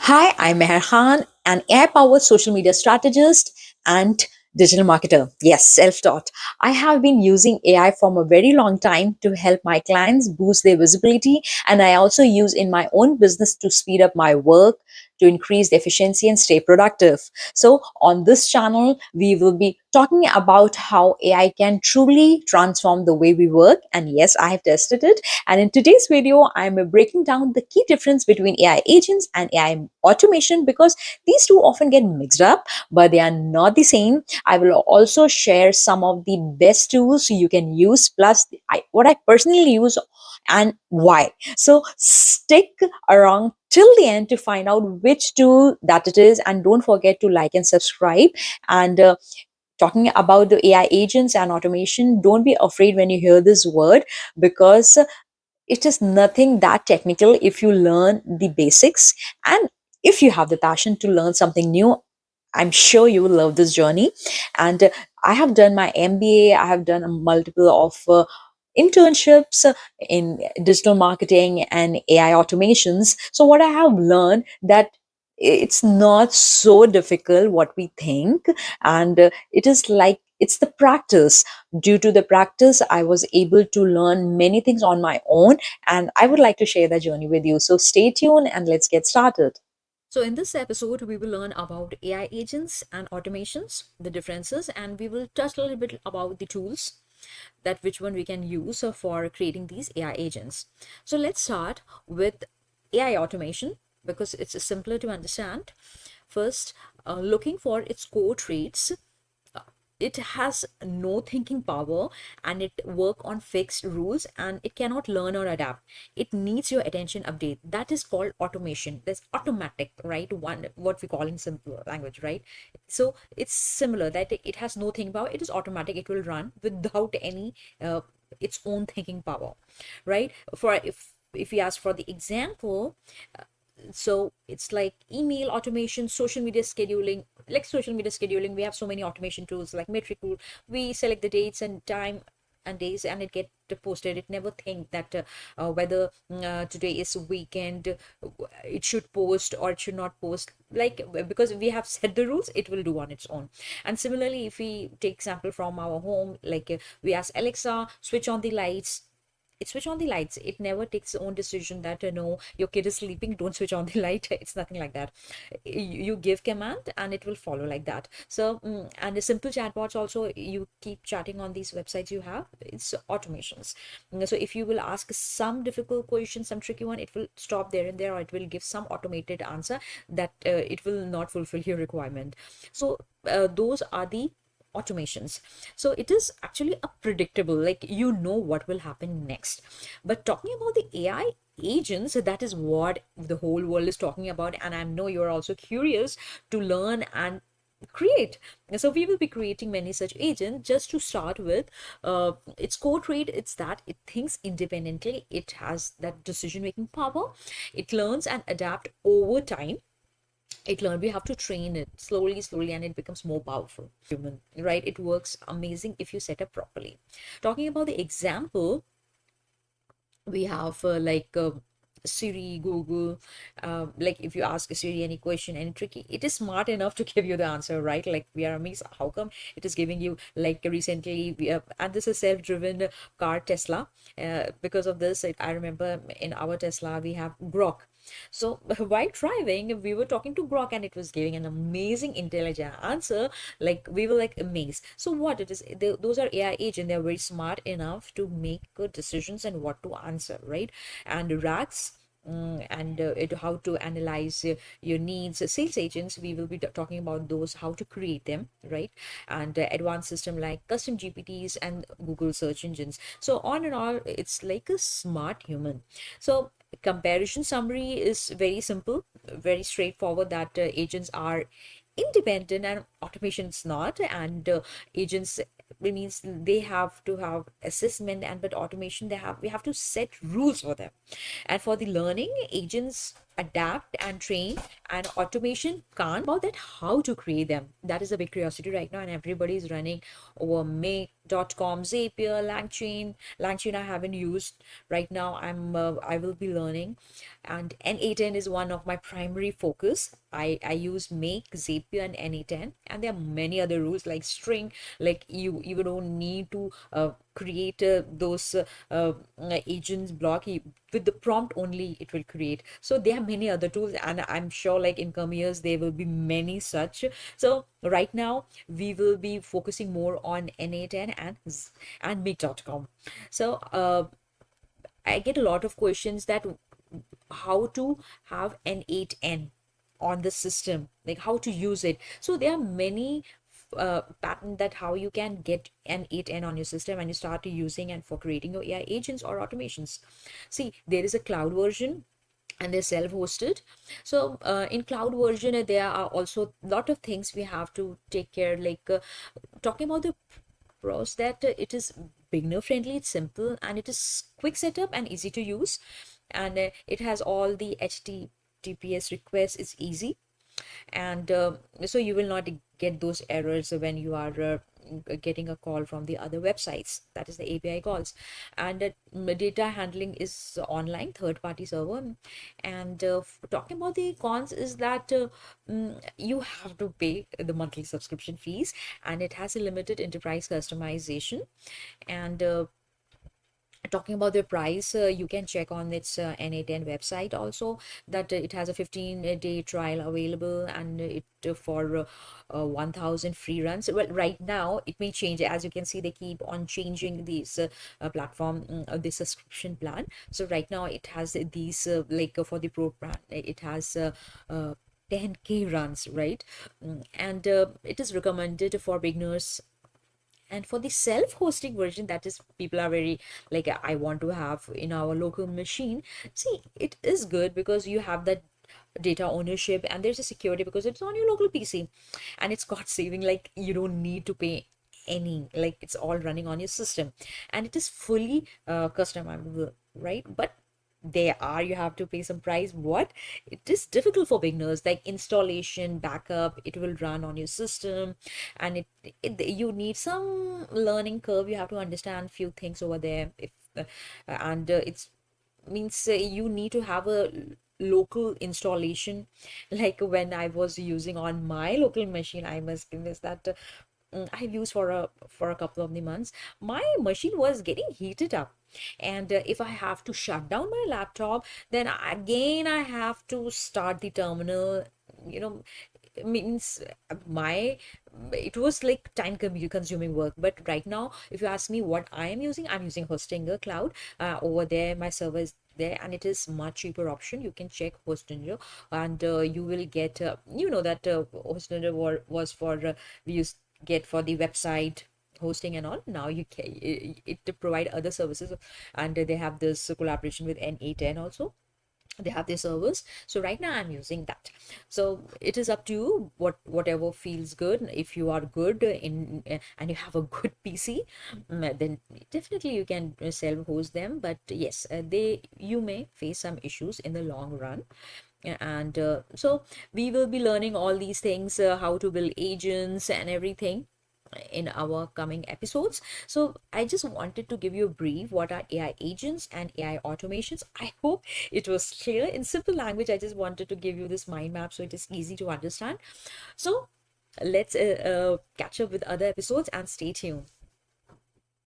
Hi, I'm Meher Khan, an AI powered social media strategist and digital marketer. Yes, self taught. I have been using AI for a very long time to help my clients boost their visibility, and I also use in my own business to speed up my work, to increase the efficiency and stay productive. So, on this channel, we will be talking about how AI can truly transform the way we work. And yes, I have tested it. And in today's video, I'm breaking down the key difference between AI agents and AI automation because these two often get mixed up, but they are not the same. I will also share some of the best tools you can use, plus what I personally use and why. So stick around till the end to find out which tool that it is, and don't forget to like and subscribe. And talking about the AI agents and automation, don't be afraid when you hear this word because it is nothing that technical if you learn the basics, and if you have the passion to learn something new. I'm sure you will love this journey. And I have done my MBA, I have done a multiple of internships in digital marketing and AI automations. So what I have learned that it's not so difficult what we think, and it is like it's the practice. Due to the practice, I was able to learn many things on my own, and I would like to share that journey with you. So stay tuned and let's get started. So, in this episode, we will learn about AI agents and automations, the differences, and we will touch a little bit about the tools that which one we can use for creating these AI agents. So, let's start with AI automation because it's simpler to understand. First, looking for its core traits. It has no thinking power, and it work on fixed rules, and it cannot learn or adapt. It needs your attention update. That is called automation. That's automatic, right? One, what we call in simple language, right? So it's similar that it has no thinking power. It is automatic. It will run without any its own thinking power, right? For if we ask for the example, so it's like email automation, social media scheduling. Like social media scheduling, we have so many automation tools like metric tool. We select the dates and time and days, and it get posted. It never think that whether today is weekend, it should post or it should not post, like because we have set the rules, it will do on its own. And similarly, if we take example from our home, like we ask Alexa, switch on the lights, it switch on the lights. It never takes its own decision that no, your kid is sleeping, don't switch on the light. It's nothing like that. You give command and it will follow like that. So and the simple chatbots also, you keep chatting on these websites you have, it's automations. So if you will ask some difficult question, some tricky one, it will stop there and there, or it will give some automated answer that it will not fulfill your requirement. So those are the automations. So it is actually a predictable, like you know what will happen next. But talking about the AI agents, that is what the whole world is talking about, and I know you're also curious to learn and create. So we will be creating many such agents. Just to start with, its core trait, it's that it thinks independently, it has that decision making power, it learns and adapt over time. It learn, we have to train it slowly, and it becomes more powerful human, right? It works amazing if you set up properly. Talking about the example, we have Siri, Google. Like if you ask Siri any question, any tricky, it is smart enough to give you the answer, right? Like we are amazed how come it is giving you. Like recently we have, and this is self-driven car Tesla. Because of this, I remember in our Tesla we have Grok. So while driving, we were talking to Grok and it was giving an amazing intelligent answer. Like we were like amazed. So what it is, those are AI agent. They're very smart enough to make good decisions and what to answer, right? And RAGs, and how to analyze your needs. Sales agents, we will be talking about those, how to create them, right? And advanced system like custom GPTs and Google search engines. So on and on, it's like a smart human. So comparison summary is very simple, very straightforward, that agents are independent and automation is not. And agents, it means they have to have assessment, and but automation, they have, we have to set rules for them. And for the learning, agents adapt and train, and automation can't about that how to create them. That is a big curiosity right now, and everybody is running over make.com, Zapier, langchain I haven't used right now. I will be learning, and N8N is one of my primary focus. I use make, Zapier, and N8N, and there are many other rules like string. Like you don't need to create those agents block. With the prompt only it will create. So there are many other tools, and I'm sure like in coming years there will be many such. So right now we will be focusing more on N8N and make.com. So I get a lot of questions that how to have an 8N on the system, like how to use it. So there are many pattern that how you can get an 8N on your system and you start to using and for creating your AI agents or automations. See, there is a cloud version and they're self-hosted. So in cloud version there are also a lot of things we have to take care, like talking about the pros, that it is beginner friendly, it's simple, and it is quick setup and easy to use, and it has all the HTTPS requests, it's easy, and so you will not get those errors when you are getting a call from the other websites, that is the API calls. And data handling is online third party server. And talking about the cons is that you have to pay the monthly subscription fees, and it has a limited enterprise customization. And talking about the price, you can check on its N8N website also, that it has a 15-day trial available, and it for 1000 free runs. Well, right now it may change. As you can see, they keep on changing this platform, the subscription plan. So right now it has these like for the pro plan, it has 10K runs, right? And it is recommended for beginners. And for the self-hosting version, that is people are very like, I want to have in our local machine. See, it is good because you have that data ownership, and there's a security because it's on your local PC, and it's got saving, like you don't need to pay any, like it's all running on your system, and it is fully customizable, right? But there are, you have to pay some price. What, it is difficult for beginners, like installation, backup, it will run on your system, and you need some learning curve, you have to understand few things over there. If and it's means you need to have a local installation. Like when I was using on my local machine, I must confess that I've used for a couple of the months, my machine was getting heated up, and if I have to shut down my laptop, then again I have to start the terminal, you know. Means my, it was like time consuming work. But right now if you ask me what I am using, I'm using Hostinger cloud. Over there my server is there, and it is much cheaper option. You can check Hostinger, and you will get you know that Hostinger was for we used get for the website hosting and all. Now you can it provide other services, and they have this collaboration with N8N also, they have their servers. So right now I'm using that. So it is up to you, whatever feels good. If you are good in and you have a good PC, then definitely you can self host them. But yes, they, you may face some issues in the long run. And so we will be learning all these things, how to build agents and everything in our coming episodes. So I just wanted to give you a brief what are AI agents and AI automations. I hope it was clear in simple language. I just wanted to give you this mind map so it is easy to understand. So let's catch up with other episodes and stay tuned.